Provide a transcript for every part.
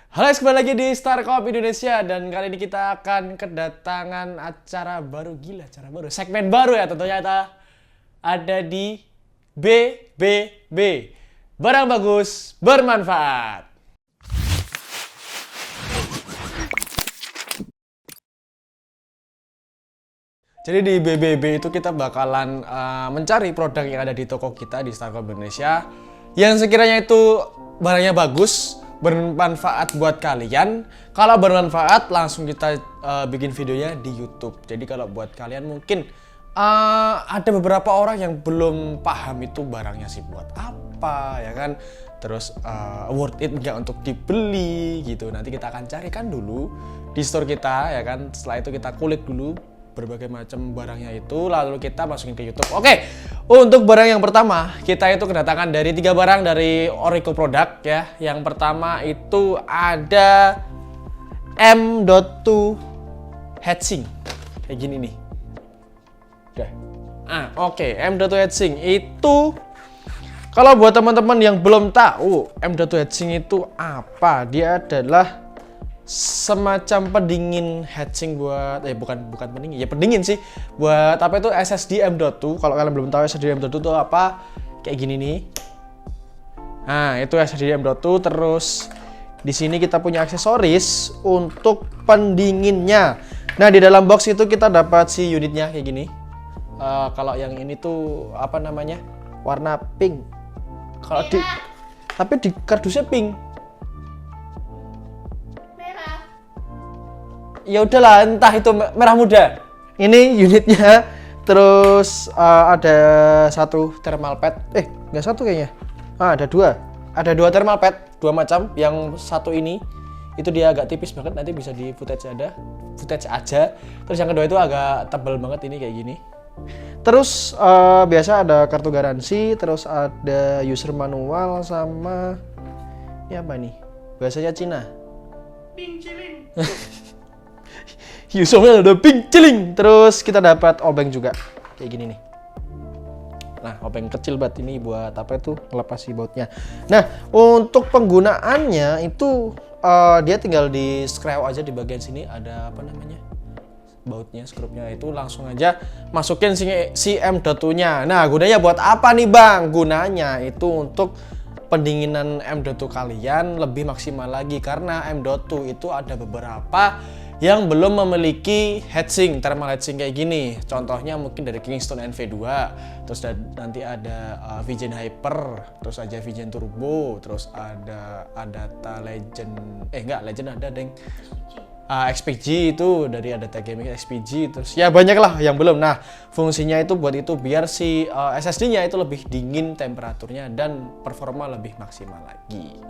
Halo, kembali lagi di Starcop Indonesia dan kali ini kita akan kedatangan acara baru, gila, acara baru, segmen baru ya tentunya ada di BBB. Barang bagus bermanfaat. Jadi di BBB itu kita bakalan mencari produk yang ada di toko kita di Starcop Indonesia yang sekiranya itu barangnya bagus, bermanfaat buat kalian. Kalau bermanfaat langsung kita bikin videonya di YouTube. Jadi kalau buat kalian mungkin ada beberapa orang yang belum paham itu barangnya sih buat apa ya kan. Terus worth it nggak untuk dibeli gitu. Nanti kita akan carikan dulu di store kita ya kan. Setelah itu kita kulik dulu berbagai macam barangnya itu, lalu kita masukin ke YouTube. Oke, untuk barang yang pertama kita itu kedatangan dari 3 barang dari Orico Product ya. Yang pertama itu ada M.2 heatsink kayak gini nih. Udah. Oke, M.2 heatsink itu kalau buat teman-teman yang belum tahu M.2 heatsink itu apa, dia adalah semacam pendingin heatsink buat bukan pendingin ya, pendingin sih buat apa itu SSD M.2. Kalau kalian belum tahu SSD M.2 itu apa, kayak gini nih. Nah, itu SSD M.2. Terus di sini kita punya aksesoris untuk pendinginnya. Nah, di dalam box itu kita dapat si unitnya kayak gini. Kalau yang ini tuh apa namanya, warna pink. Kalau tapi di kardusnya pink. Ya udahlah, entah itu merah muda. Ini unitnya. Terus ada satu thermal pad. Nggak satu kayaknya. Ada dua. Ada 2 thermal pad, 2 macam. Yang satu ini itu dia agak tipis banget, nanti bisa di footage aja. Terus yang kedua itu agak tebal banget, ini kayak gini. Terus biasa ada kartu garansi, terus ada user manual sama ini apa nih? Bahasanya Cina. Ping ciling. Yusufnya udah pink ciling. Terus kita dapat obeng juga kayak gini nih. Nah, obeng kecil banget ini buat apa itu, ngelepas si bautnya. Nah, untuk penggunaannya itu dia tinggal di screw aja di bagian sini, ada apa namanya, bautnya, skrupnya itu langsung aja masukin si M.2-nya. Nah, gunanya buat apa nih Bang? Gunanya itu untuk pendinginan M.2 kalian lebih maksimal lagi, karena M.2 itu ada beberapa yang belum memiliki heatsink, thermal heatsink kayak gini. Contohnya mungkin dari Kingston NV2, terus nanti ada Vigen Hyper, terus aja Vigen Turbo, terus ada Adata Legend, Legend ada deng. XPG itu dari Adata Gaming XPG, terus ya banyak lah yang belum. Nah, fungsinya itu buat itu biar si SSD-nya itu lebih dingin temperaturnya dan performa lebih maksimal lagi.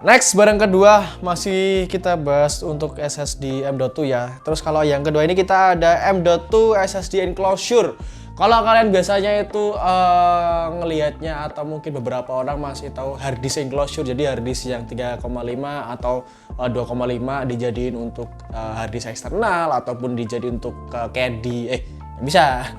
Next, barang kedua masih kita bahas untuk SSD M.2 ya. Terus kalau yang kedua ini kita ada M.2 SSD enclosure. Kalau kalian biasanya itu ngelihatnya atau mungkin beberapa orang masih tahu hard disk enclosure. Jadi hard disk yang 3,5 atau 2,5 dijadiin untuk hard disk eksternal ataupun dijadiin untuk bisa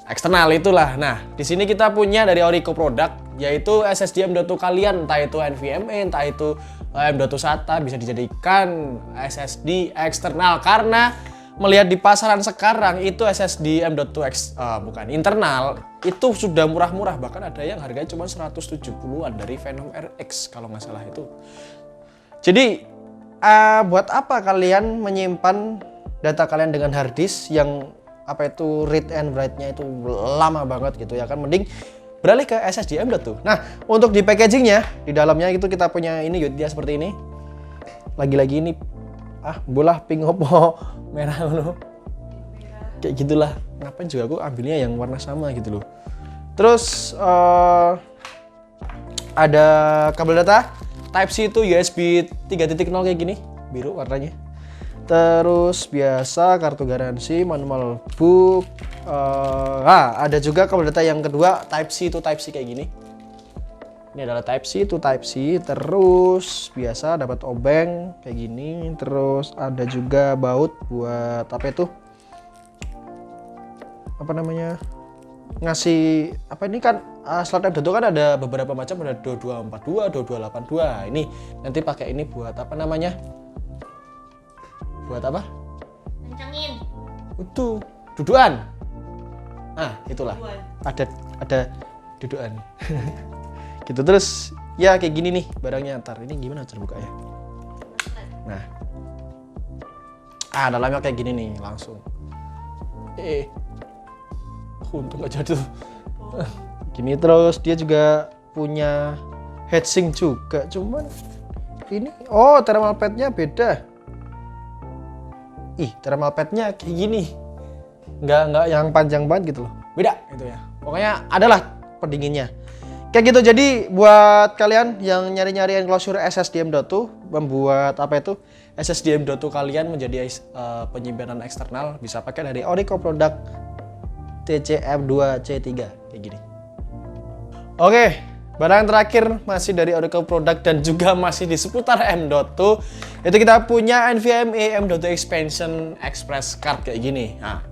eksternal itulah. Nah, di sini kita punya dari Orico Product, yaitu SSD M.2 kalian, entah itu NVMe, entah itu M.2 SATA, bisa dijadikan SSD eksternal. Karena melihat di pasaran sekarang itu SSD M.2 internal itu sudah murah-murah, bahkan ada yang harganya cuma 170-an dari Phenom RX kalau nggak salah itu. Jadi buat apa kalian menyimpan data kalian dengan hard disk yang apa itu read and write-nya itu lama banget gitu ya kan, mending beralih ke SSD M.2. Nah, untuk di packagingnya, di dalamnya itu kita punya ini dia seperti ini. Lagi-lagi ini bola pink opo merah loh. Kayak gitulah. Ngapain juga aku ambilnya yang warna sama gitu loh. Terus ada kabel data Type-C itu USB 3.0 kayak gini, biru warnanya. Terus biasa kartu garansi, manual book. Ada juga kabel data yang kedua Type-C itu Type-C kayak gini. Ini adalah Type-C itu Type-C. Terus biasa dapat obeng kayak gini. Terus ada juga baut buat apa itu? Apa namanya? Ngasih apa ini kan slot M.2 kan ada beberapa macam, ada 2242, 2282. Ini nanti pakai ini buat apa namanya? Buat apa? Kencengin. Itu dudukan. Ah, itulah. Dudukan. Ada dudukan. Gitu terus ya kayak gini nih barangnya. Ntar ini gimana cara bukanya? Nah. Dalamnya kayak gini nih langsung. Untung gak jatuh. Gini terus dia juga punya heatsink juga, cuman ini thermal padnya beda. Thermal padnya kayak gini, nggak yang panjang banget gitu loh, beda gitu ya. Pokoknya adalah pendinginnya kayak gitu. Jadi buat kalian yang nyari-nyari enclosure SSD M.2 membuat SSD M.2 kalian menjadi penyimpanan eksternal, bisa pakai dari Orico Product TCF2C3 kayak gini. Oke, barang terakhir masih dari Orico Product dan juga masih di seputar M.2. Itu kita punya NVMe M.2 Expansion Express Card kayak gini. Nah,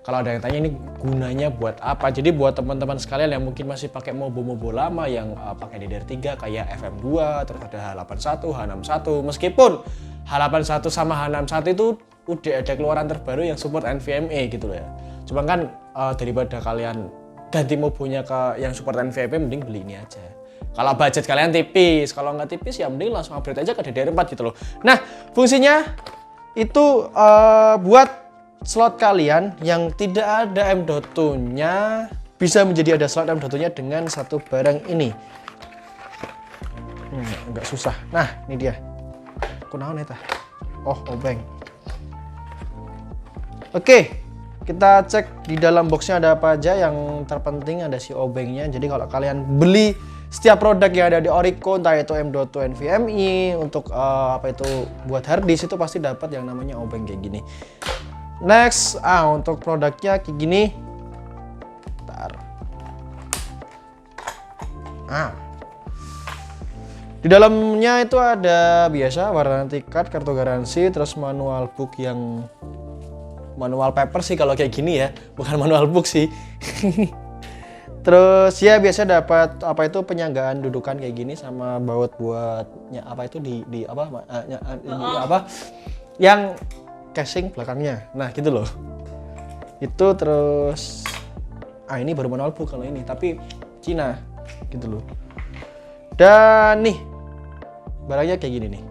kalau ada yang tanya ini gunanya buat apa? Jadi buat teman-teman sekalian yang mungkin masih pakai mobo-mobo lama yang pakai DDR3 kayak FM2, terus ada H81, H61. Meskipun H81 sama H61 itu udah ada keluaran terbaru yang support NVMe gitu loh ya. Cuma kan daripada kalian ganti mobonya ke yang support NVMe, mending beli ini aja. Kalau budget kalian tipis, kalau nggak tipis ya mending langsung upgrade aja ke DDR4 gitu loh. Nah, fungsinya itu buat slot kalian yang tidak ada M.2-nya bisa menjadi ada slot M.2-nya dengan satu barang ini. Nggak susah. Nah, ini dia. Kunaon eta? Obeng. Oke. Kita cek di dalam boxnya ada apa aja. Yang terpenting ada si obengnya. Jadi kalau kalian beli setiap produk yang ada di Orico, entah itu M.2 NVMe untuk buat hard disk, itu pasti dapat yang namanya obeng kayak gini. Next, untuk produknya kayak gini. Bentar. Di dalamnya itu ada biasa warranty card, kartu garansi, terus manual book yang manual paper sih kalau kayak gini ya, bukan manual book sih. Terus ya biasa dapat penyanggaan dudukan kayak gini sama baut buatnya yang casing belakangnya. Nah, gitu loh. Itu terus ini baru manual book kalau ini, tapi Cina gitu loh. Dan nih barangnya kayak gini nih.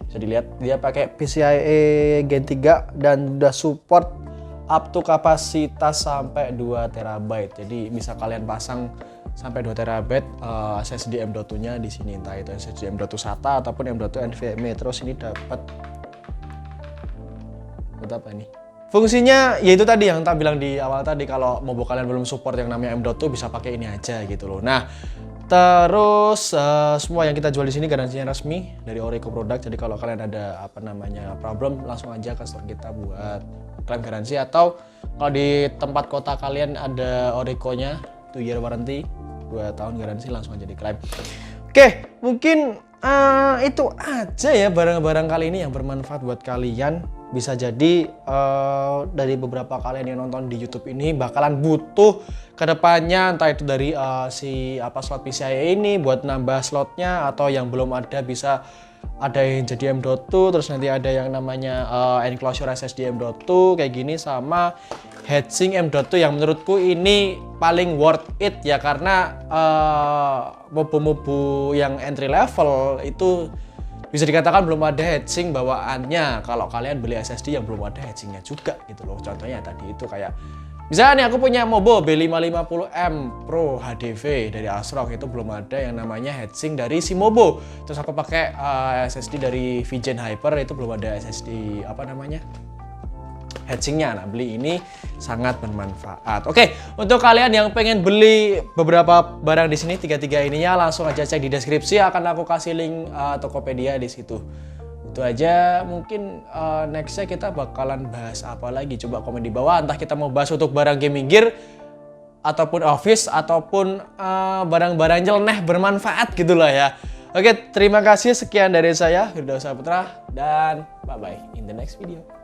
Bisa dilihat dia pakai PCIe Gen 3 dan udah support up to kapasitas sampai 2 TB. Jadi bisa kalian pasang sampai 2 TB SSD M.2-nya di sini, entah itu SSD M.2 SATA ataupun M.2 NVMe. Terus ini dapat apa ini? Fungsinya yaitu tadi yang tak bilang di awal tadi, kalau mobo kalian belum support yang namanya M.2 bisa pakai ini aja gitu loh. Nah, terus semua yang kita jual di sini garansinya resmi dari Orico Product. Jadi kalau kalian ada problem, langsung aja ke store kita buat klaim garansi, atau kalau di tempat kota kalian ada Orico-nya 2 year warranty, 2 tahun garansi, langsung aja diklaim. Oke, mungkin itu aja ya barang-barang kali ini yang bermanfaat buat kalian. Bisa jadi dari beberapa kalian yang nonton di YouTube ini bakalan butuh kedepannya, entah itu dari slot PCIe ini buat nambah slotnya, atau yang belum ada bisa ada yang jadi M.2, terus nanti ada yang namanya enclosure SSD M.2 kayak gini, sama heatsink M.2 yang menurutku ini paling worth it ya, karena mobo-mobo yang entry level itu bisa dikatakan belum ada heatsink bawaannya. Kalau kalian beli SSD yang belum ada heatsinknya juga gitu loh. Contohnya tadi itu kayak misalnya nih aku punya Mobo B550M Pro HDV dari ASRock, itu belum ada yang namanya heatsink dari si Mobo. Terus aku pakai SSD dari VGen Hyper, itu belum ada SSD heatsinknya. Nah, beli ini sangat bermanfaat. Oke, untuk kalian yang pengen beli beberapa barang di sini, tiga ininya, langsung aja cek di deskripsi, akan aku kasih link Tokopedia di situ. Itu aja. Mungkin nextnya kita bakalan bahas apa lagi, coba komen di bawah. Entah kita mau bahas untuk barang gaming gear, ataupun office, ataupun barang-barang nyeleneh bermanfaat gitulah ya. Oke, terima kasih, sekian dari saya Firdaus Saputra, dan bye bye in the next video.